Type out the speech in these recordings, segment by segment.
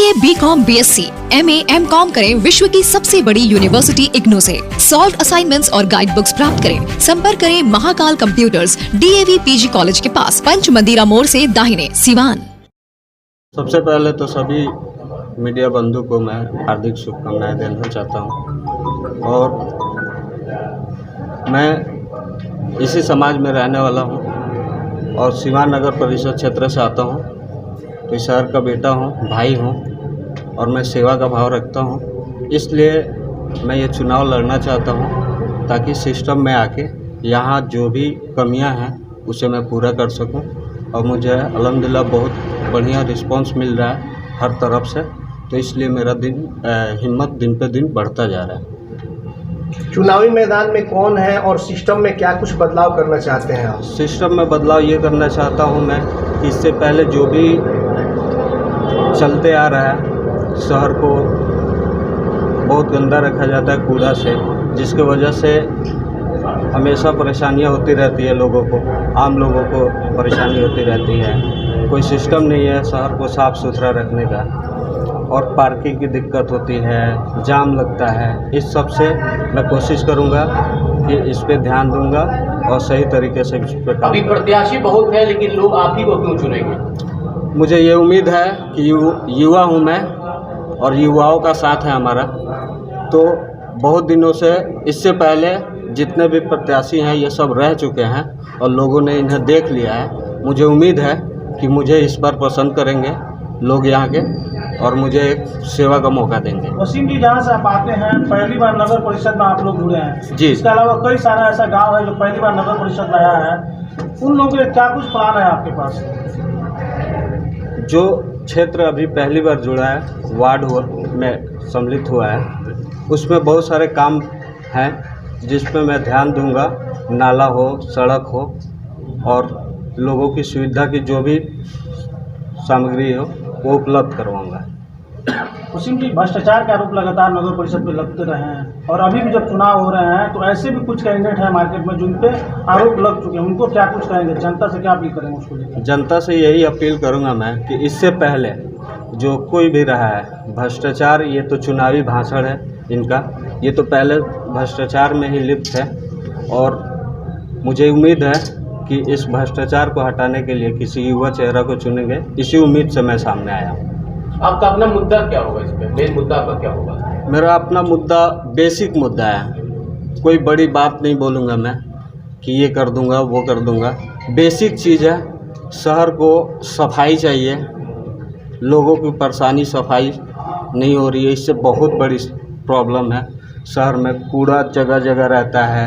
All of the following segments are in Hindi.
BA, BCom, BSc, MA, MCom करें विश्व की सबसे बड़ी यूनिवर्सिटी इग्नू से। सॉल्व असाइनमेंट्स और गाइड बुक्स प्राप्त करें। संपर्क करें Mahakal computers, DAV PG college के पास, पंच मंदिरा मोड़ से दाहिने, सिवान। सबसे पहले तो सभी मीडिया बंधु को मैं हार्दिक शुभकामनाएं देना चाहता हूं और मैं इसी समाज में रहने वाला हूं और सिवान नगर परिषद क्षेत्र से आता हूं। तो इस शहर का बेटा हूं, भाई हूं और मैं सेवा का भाव रखता हूं। इसलिए मैं ये चुनाव लड़ना चाहता हूं ताकि सिस्टम में आके यहाँ जो भी कमियां हैं उसे मैं पूरा कर सकूं। और मुझे अल्हम्दुलिल्लाह बहुत बढ़िया रिस्पांस मिल रहा है हर तरफ से, तो इसलिए मेरा हिम्मत दिन पे दिन बढ़ता जा रहा है। चुनावी मैदान में कौन है और सिस्टम में क्या कुछ बदलाव करना चाहते हैं आप? सिस्टम में बदलाव ये करना चाहता हूँ मैं कि इससे पहले जो भी चलते आ रहा है, शहर को बहुत गंदा रखा जाता है कूड़ा से, जिसके वजह से हमेशा परेशानियाँ होती रहती है लोगों को, आम लोगों को परेशानी होती रहती है। कोई सिस्टम नहीं है शहर को साफ़ सुथरा रखने का और पार्किंग की दिक्कत होती है, जाम लगता है। इस सब से मैं कोशिश करूंगा कि इस पे ध्यान दूंगा और सही तरीके से इस पे काम। अभी प्रत्याशी बहुत है लेकिन लोग आप ही को क्यों चुनेंगे? मुझे ये उम्मीद है कि युवा हूँ मैं और युवाओं का साथ है हमारा। तो बहुत दिनों से इससे पहले जितने भी प्रत्याशी हैं ये सब रह चुके हैं और लोगों ने इन्हें देख लिया है। मुझे उम्मीद है कि मुझे इस बार पसंद करेंगे लोग यहाँ के और मुझे एक सेवा का मौका देंगे। वसीम जी, जहाँ से आप आते हैं, पहली बार नगर परिषद में आप लोग जुड़े हैं जी। इसके अलावा कई सारा ऐसा गांव है जो पहली बार नगर परिषद में आया है, उन लोगों के क्या कुछ प्लान है आपके पास? जो क्षेत्र अभी पहली बार जुड़ा है, वार्ड में सम्मिलित हुआ है, उसमें बहुत सारे काम हैं जिसमें मैं ध्यान दूंगा। नाला हो, सड़क हो और लोगों की सुविधा की जो भी सामग्री हो वो उपलब्ध करवाऊंगा। वसीम जी, भ्रष्टाचार के आरोप लगातार नगर परिषद पे लगते रहे हैं और अभी भी जब चुनाव हो रहे हैं तो ऐसे भी कुछ कैंडिडेट हैं मार्केट में जिन पे आरोप लग चुके हैं, उनको क्या कुछ कहेंगे? जनता से क्या अपील करेंगे उसको लेकर? जनता से यही अपील करूंगा मैं कि इससे पहले जो कोई भी रहा है भ्रष्टाचार, ये तो चुनावी भाषण है इनका, ये तो पहले भ्रष्टाचार में ही लिप्त है और मुझे उम्मीद है कि इस भ्रष्टाचार को हटाने के लिए किसी युवा चेहरा को चुनेंगे। इसी उम्मीद से मैं सामने आया हूँ। आपका अपना मुद्दा क्या होगा इस पे? मेन मुद्दा आपका क्या होगा? मेरा अपना मुद्दा बेसिक मुद्दा है। कोई बड़ी बात नहीं बोलूँगा मैं कि ये कर दूँगा वो कर दूँगा। बेसिक चीज़ है, शहर को सफाई चाहिए। लोगों की परेशानी सफाई नहीं हो रही है, इससे बहुत बड़ी प्रॉब्लम है। शहर में कूड़ा जगह जगह रहता है,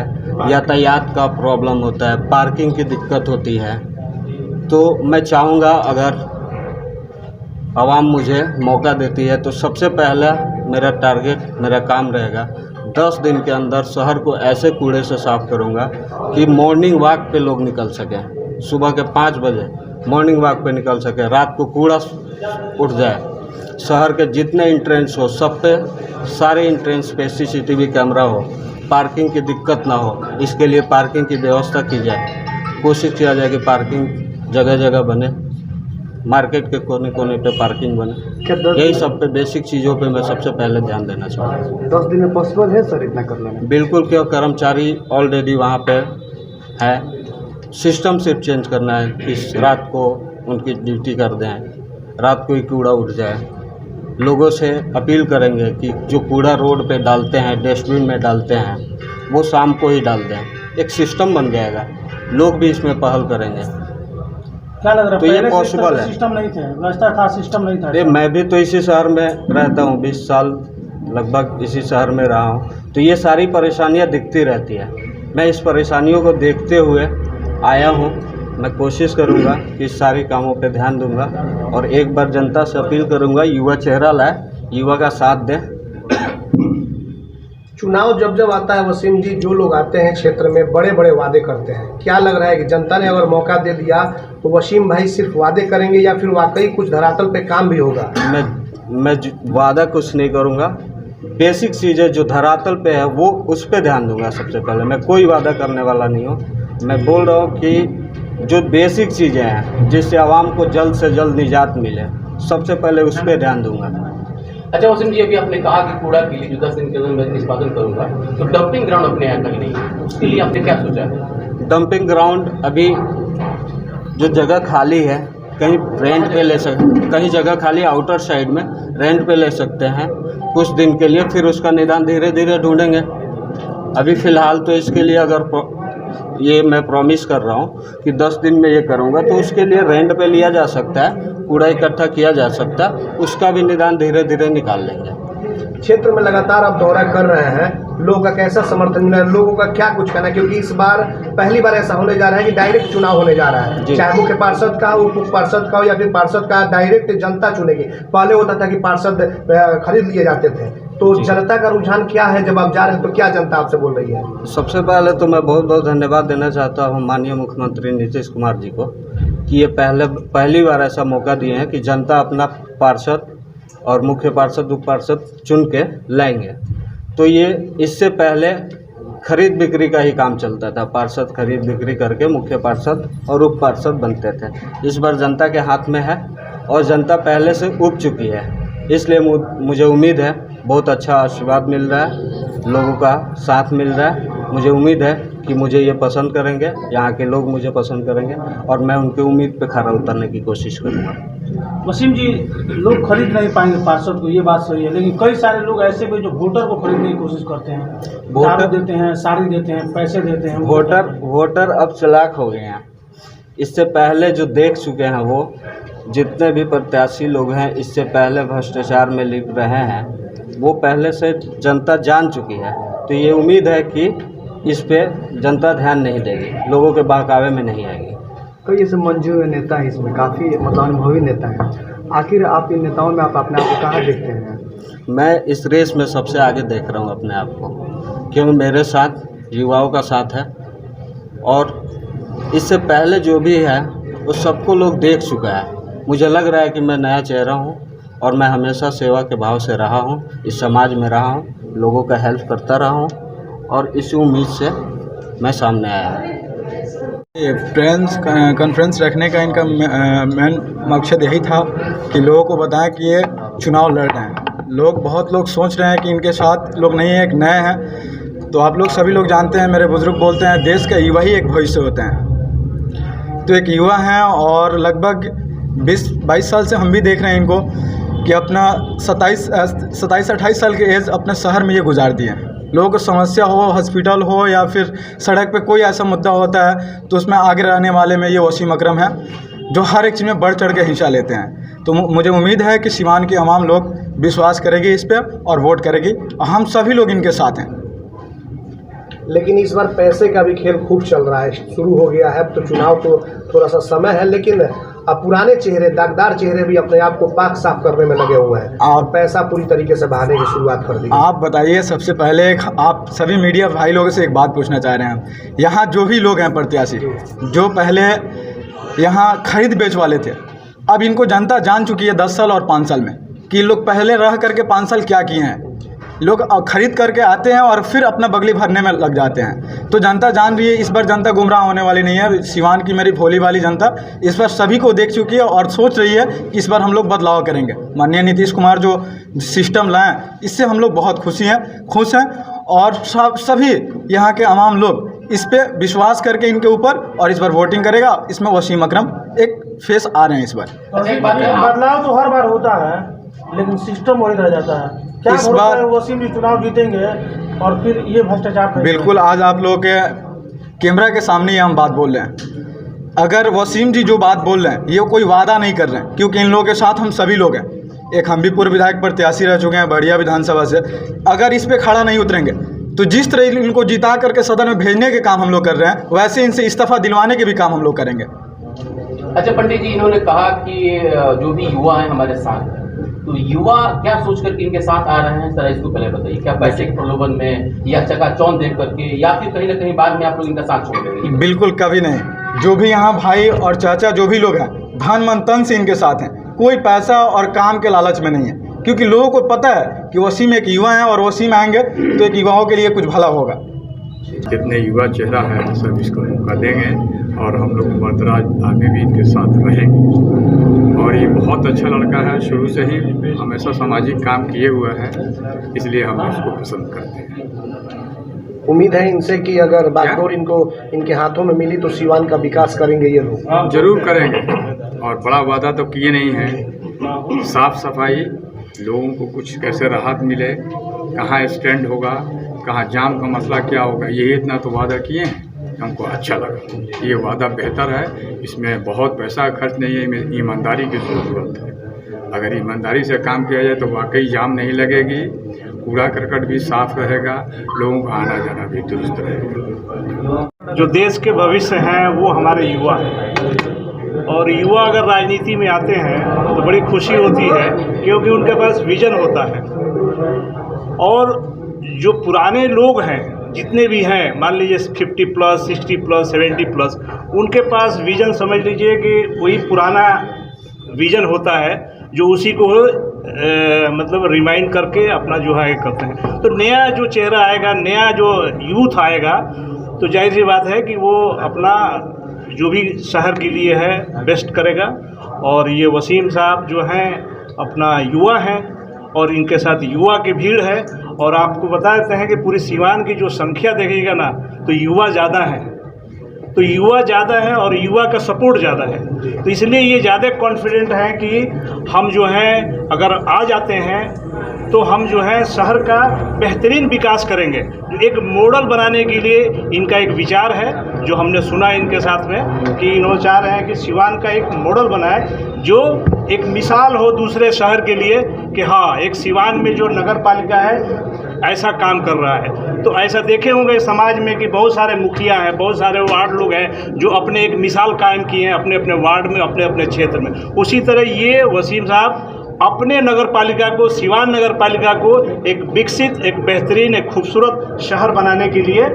यातायात का प्रॉब्लम होता है, पार्किंग की दिक्कत होती है। तो मैं चाहूँगा अगर आवाम मुझे मौका देती है तो सबसे पहला मेरा टारगेट, मेरा काम रहेगा 10 दिन के अंदर शहर को ऐसे कूड़े से साफ़ करूँगा कि मॉर्निंग वॉक पे लोग निकल सकें। सुबह के 5 बजे मॉर्निंग वॉक पे निकल सकें, रात को कूड़ा उठ जाए। शहर के जितने इंट्रेंस हो सब पे, सारे इंट्रेंस पे CCTV कैमरा हो, पार्किंग की दिक्कत ना हो, इसके लिए पार्किंग की व्यवस्था की जाए। कोशिश किया जाए कि पार्किंग जगह जगह बने, मार्केट के कोने कोने पे पार्किंग बने। यही सब पे बेसिक चीज़ों पे मैं सबसे पहले ध्यान देना चाहूँगा। 10 दिन में पॉसिबल है सर इतना करने में? बिल्कुल, क्यों कर्मचारी ऑलरेडी वहाँ पे है। सिस्टम सिर्फ चेंज करना है कि रात को उनकी ड्यूटी कर दें, रात को ही कूड़ा उठ जाए। लोगों से अपील करेंगे कि जो कूड़ा रोड पे डालते हैं, डस्टबिन में डालते हैं, वो शाम को ही डाल दें। एक सिस्टम बन जाएगा, लोग भी इसमें पहल करेंगे। क्या लग रहा है? तो ये पॉसिबल है। सिस्टम नहीं थे, व्यवस्था था, सिस्टम नहीं था। अरे मैं भी तो इसी शहर में रहता हूँ, 20 साल लगभग इसी शहर में रहा हूँ, तो ये सारी परेशानियाँ दिखती रहती है। मैं इस परेशानियों को देखते हुए आया हूँ। मैं कोशिश करूँगा कि इस सारे कामों पे ध्यान दूंगा और एक बार जनता से अपील करूँगा, युवा चेहरा लाए, युवा का साथ दें। चुनाव जब जब आता है वसीम जी, जो लोग आते हैं क्षेत्र में बड़े बड़े वादे करते हैं। क्या लग रहा है कि जनता ने अगर मौका दे दिया तो वसीम भाई सिर्फ वादे करेंगे या फिर वाकई कुछ धरातल पे काम भी होगा? मैं वादा कुछ नहीं करूँगा। बेसिक चीज़ें जो धरातल पे है वो उस पर ध्यान दूंगा सबसे पहले। मैं कोई वादा करने वाला नहीं हूँ। मैं बोल रहा हूँ कि जो बेसिक चीज़ें हैं जिससे आवाम को जल्द से जल्द निजात मिले, सबसे पहले उस पर ध्यान दूंगा। अच्छा वसीम जी, अभी आपने कहा कि कूड़ा के लिए जो 10 दिन के अंदर मैं निष्पादन करूंगा, तो डंपिंग ग्राउंड अपने यहाँ कहीं नहीं है, उसके लिए आपने क्या सोचा है? डंपिंग ग्राउंड अभी जो जगह खाली है कहीं रेंट पे ले सकते, कहीं जगह खाली आउटर साइड में रेंट पे ले सकते हैं कुछ दिन के लिए, फिर उसका निदान धीरे धीरे ढूंढेंगे। अभी फ़िलहाल तो इसके लिए अगर ये मैं प्रॉमिस कर रहा हूँ कि 10 दिन में ये करूँगा, तो उसके लिए रेंट पे लिया जा सकता है, कूड़ा इकट्ठा किया जा सकता है, उसका भी निदान धीरे धीरे निकाल लेंगे। क्षेत्र में लगातार आप दौरा कर रहे हैं, लोगों का कैसा समर्थन मिला है, लोगों का क्या कुछ कहना है? क्योंकि इस बार पहली बार ऐसा होने जा रहा है कि डायरेक्ट चुनाव होने जा रहा है, चाहे मुख्य पार्षद का हो, उप पार्षद का हो या फिर पार्षद का, डायरेक्ट जनता चुनेगी। पहले होता था कि पार्षद खरीद लिए जाते थे, तो जनता का रुझान क्या है? जब आप जा रहे हैं तो क्या जनता आपसे बोल रही है? सबसे पहले तो मैं बहुत बहुत धन्यवाद देना चाहता हूँ माननीय मुख्यमंत्री नीतीश कुमार जी को कि ये पहली बार ऐसा मौका दिए हैं कि जनता अपना पार्षद और मुख्य पार्षद उप पार्षद चुन के लाएंगे। तो ये इससे पहले खरीद बिक्री का ही काम चलता था, पार्षद खरीद बिक्री करके मुख्य पार्षद और उप पार्षद बनते थे। इस बार जनता के हाथ में है और जनता पहले से उब चुकी है, इसलिए मुझे उम्मीद है बहुत अच्छा आशीर्वाद मिल रहा है, लोगों का साथ मिल रहा है। मुझे उम्मीद है कि मुझे ये पसंद करेंगे, यहाँ के लोग मुझे पसंद करेंगे और मैं उनकी उम्मीद पे खरा उतरने की कोशिश करूँगा। वसीम जी, लोग खरीद नहीं पाएंगे पार्षद को, ये बात सही है, लेकिन कई सारे लोग ऐसे भी जो वोटर को खरीदने की कोशिश करते हैं, दारू देते हैं, साड़ी देते हैं, पैसे देते हैं। वोटर अब चालाक हो गए हैं। इससे पहले जो देख चुके हैं, वो जितने भी प्रत्याशी लोग हैं इससे पहले भ्रष्टाचार में लिप्त रहे हैं, वो पहले से जनता जान चुकी है। तो ये उम्मीद है कि इस पे जनता ध्यान नहीं देगी, लोगों के बहकावे में नहीं आएगी। कई ऐसे मंजे हुए नेता हैं, इसमें काफ़ी मतलब अनुभवी नेता हैं। आखिर आप इन नेताओं में आप अपने आप को कहाँ देखते हैं? मैं इस रेस में सबसे आगे देख रहा हूँ अपने आप को, क्योंकि मेरे साथ युवाओं का साथ है और इससे पहले जो भी है वो सबको लोग देख चुका है। मुझे लग रहा है कि मैं नया चेहरा हूँ और मैं हमेशा सेवा के भाव से रहा हूँ, इस समाज में रहा हूँ, लोगों का हेल्प करता रहा हूँ और इसी उम्मीद से मैं सामने आया हूँ। ये प्रेस कॉन्फ्रेंस रखने का इनका मेन मकसद यही था कि लोगों को बताएं कि ये चुनाव लड़ रहे हैं। बहुत लोग सोच रहे हैं कि इनके साथ लोग नहीं हैं, एक नए हैं। तो आप लोग सभी लोग जानते हैं, मेरे बुजुर्ग बोलते हैं देश का युवा ही एक भविष्य होते हैं। तो एक युवा हैं और लगभग 20-22 साल से हम भी देख रहे हैं इनको कि अपना 27-28 साल के एज अपने शहर में ये गुजार दिए हैं। लोगों को समस्या हो, हॉस्पिटल हो या फिर सड़क पे कोई ऐसा मुद्दा होता है तो उसमें आगे रहने वाले में ये वसीम अकरम है, जो हर एक चीज़ में बढ़ चढ़ के हिस्सा लेते हैं। तो मुझे उम्मीद है कि सिवान की आवाम लोग विश्वास करेगी इस पर और वोट करेगी, हम सभी लोग इनके साथ हैं। लेकिन इस बार पैसे का भी खेल खूब चल रहा है, शुरू हो गया है। तो चुनाव को थोड़ा सा समय है, लेकिन अब पुराने चेहरे, दागदार चेहरे भी अपने आप को पाक साफ करने में लगे हुए हैं और पैसा पूरी तरीके से बहाने की शुरुआत कर दी। आप बताइए, सबसे पहले आप सभी मीडिया भाई लोगों से एक बात पूछना चाह रहे हैं। यहाँ जो भी लोग हैं प्रत्याशी, जो पहले यहाँ खरीद बेच वाले थे, अब इनको जनता जान चुकी है 10 साल और 5 साल में कि लोग पहले रह करके 5 साल क्या किए हैं। लोग खरीद करके आते हैं और फिर अपना बगली भरने में लग जाते हैं। तो जनता जान रही है, इस बार जनता गुमराह होने वाली नहीं है। सिवान की मेरी भोली वाली जनता इस बार सभी को देख चुकी है और सोच रही है कि इस बार हम लोग बदलाव करेंगे। माननीय नीतीश कुमार जो सिस्टम लाएं, इससे हम लोग बहुत खुश हैं और सभी यहाँ के आवाम लोग इस पर विश्वास करके इनके ऊपर और इस बार वोटिंग करेगा। इसमें वसीम अकरम एक फेस आ रहे हैं इस बार। बदलाव तो हर बार होता है, लेकिन सिस्टम वही रह जाता है। क्या इस बार वसीम जी चुनाव जीतेंगे और फिर ये भ्रष्टाचार? बिल्कुल, आज आप लोगों के कैमरा के सामने ही हम बात बोल रहे हैं। अगर वसीम जी जो बात बोल रहे हैं ये कोई वादा नहीं कर रहे हैं, क्योंकि इन लोगों के साथ हम सभी लोग हैं। एक हम भी पूर्व विधायक प्रत्याशी रह चुके हैं बढ़िया विधानसभा से। अगर इस पर खड़ा नहीं उतरेंगे तो जिस तरह इनको जिता करके सदन में भेजने के काम हम लोग कर रहे हैं, वैसे इनसे इस्तीफा दिलवाने के भी काम हम लोग करेंगे। अच्छा पंडित जी, इन्होंने कहा कि जो भी युवा हैं हमारे साथ, तो युवा क्या सोच करके इनके साथ आ रहे हैं, सर इसको पहले बताइए। क्या पैसे के प्रलोभन में या चकाचौंध देख करके, या फिर कहीं ना कहीं बाद में आप लोग इनका साथ छोड़ देंगे? बिल्कुल कभी नहीं। जो भी यहाँ भाई और चाचा जो भी लोग हैं, धन मन तन से इनके साथ हैं। कोई पैसा और काम के लालच में नहीं है, क्योंकि लोगों को पता है कि वसीम एक युवा है और वसीम आएंगे तो एक युवाओं के लिए कुछ भला होगा। जितने युवा चेहरा है सब इसको मौका देंगे और हम लोग बरदराज आगे भी इनके साथ रहेंगे। और ये बहुत अच्छा लड़का है, शुरू से ही हमेशा सामाजिक काम किए हुए हैं, इसलिए हम इसको पसंद करते हैं। उम्मीद है इनसे कि अगर बागडोर इनको इनके हाथों में मिली तो सिवान का विकास करेंगे ये लोग। जरूर करेंगे, और बड़ा वादा तो किए नहीं हैं। साफ सफाई, लोगों को कुछ कैसे राहत मिले, कहाँ स्टैंड होगा, कहाँ जाम का मसला क्या होगा, यही इतना तो वादा किए हैं। हमको अच्छा लगा, ये वादा बेहतर है, इसमें बहुत पैसा खर्च नहीं है, ईमानदारी की ज़रूरत है। अगर ईमानदारी से काम किया जाए तो वाकई जाम नहीं लगेगी, कूड़ा करकट भी साफ रहेगा, लोगों का आना जाना भी दुरुस्त रहेगा। जो देश के भविष्य हैं वो हमारे युवा हैं, और युवा अगर राजनीति में आते हैं तो बड़ी खुशी होती है, क्योंकि उनके पास विजन होता है। और जो पुराने लोग हैं, जितने भी हैं, मान लीजिए 50+, 60+, 70+, उनके पास विजन समझ लीजिए कि वही पुराना विजन होता है, जो उसी को मतलब रिमाइंड करके अपना जो है करते हैं। तो नया जो चेहरा आएगा, नया जो यूथ आएगा, तो जाहिर सी बात है कि वो अपना जो भी शहर के लिए है बेस्ट करेगा। और ये वसीम साहब जो हैं अपना युवा हैं, और इनके साथ युवा की भीड़ है। और आपको बता देते हैं कि पूरी सीवान की जो संख्या देखेगा ना, तो युवा ज़्यादा है, तो युवा ज़्यादा है और युवा का सपोर्ट ज़्यादा है। तो इसलिए ये ज़्यादा कॉन्फिडेंट है कि हम जो हैं अगर आ जाते हैं तो हम जो है शहर का बेहतरीन विकास करेंगे। एक मॉडल बनाने के लिए इनका एक विचार है, जो हमने सुना इनके साथ में, कि इन्होंने चाह रहे हैं कि सिवान का एक मॉडल बनाए, जो एक मिसाल हो दूसरे शहर के लिए कि हाँ, एक सिवान में जो नगर पालिका है ऐसा काम कर रहा है। तो ऐसा देखे होंगे समाज में कि बहुत सारे मुखिया हैं, बहुत सारे वार्ड लोग हैं जो अपने एक मिसाल कायम किए हैं अपने अपने वार्ड में, अपने अपने क्षेत्र में। उसी तरह ये वसीम साहब अपने नगर पालिका को, सिवान नगर पालिका को एक विकसित, एक बेहतरीन, एक खूबसूरत शहर बनाने के लिए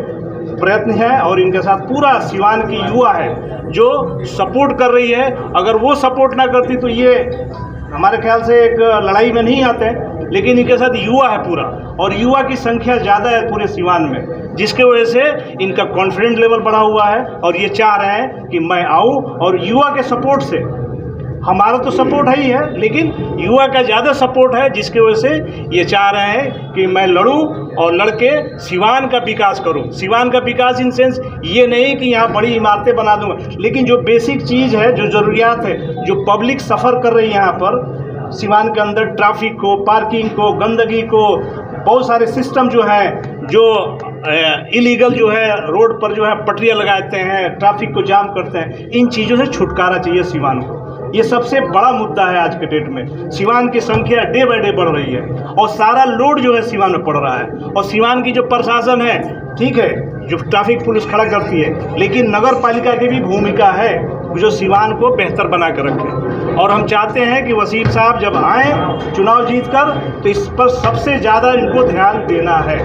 प्रयत्न है। और इनके साथ पूरा सिवान की युवा है जो सपोर्ट कर रही है। अगर वो सपोर्ट ना करती तो ये हमारे ख्याल से एक लड़ाई में नहीं आते, लेकिन इनके साथ युवा है पूरा, और युवा की संख्या ज़्यादा है पूरे सिवान में, जिसके वजह से इनका कॉन्फिडेंस लेवल बढ़ा हुआ है। और ये चाह रहे हैं कि मैं आऊँ, और युवा के सपोर्ट से, हमारा तो सपोर्ट है ही है, लेकिन युवा का ज़्यादा सपोर्ट है, जिसकी वजह से ये चाह रहे हैं कि मैं लड़ूं और लड़के सिवान का विकास करूं। सिवान का विकास इन सेंस ये नहीं कि यहाँ बड़ी इमारतें बना दूंगा, लेकिन जो बेसिक चीज़ है, जो ज़रूरियात है, जो पब्लिक सफ़र कर रही है यहाँ पर सिवान के अंदर, ट्रैफिक को, पार्किंग को, गंदगी को, बहुत सारे सिस्टम जो हैं, जो इलीगल जो है रोड पर जो है पटरियाँ लगाते हैं, ट्रैफिक को जाम करते हैं, इन चीज़ों से छुटकारा चाहिए सिवान को। ये सबसे बड़ा मुद्दा है आज के डेट में। सिवान की संख्या डे बाय डे बढ़ रही है, और सारा लोड जो है सिवान में पड़ रहा है। और सिवान की जो प्रशासन है, ठीक है, जो ट्रैफिक पुलिस खड़ा करती है, लेकिन नगर पालिका की भी भूमिका है जो सिवान को बेहतर बना कर रखे। और हम चाहते हैं कि वसीम साहब जब आएँ चुनाव जीतकर, तो इस पर सबसे ज़्यादा इनको ध्यान देना है।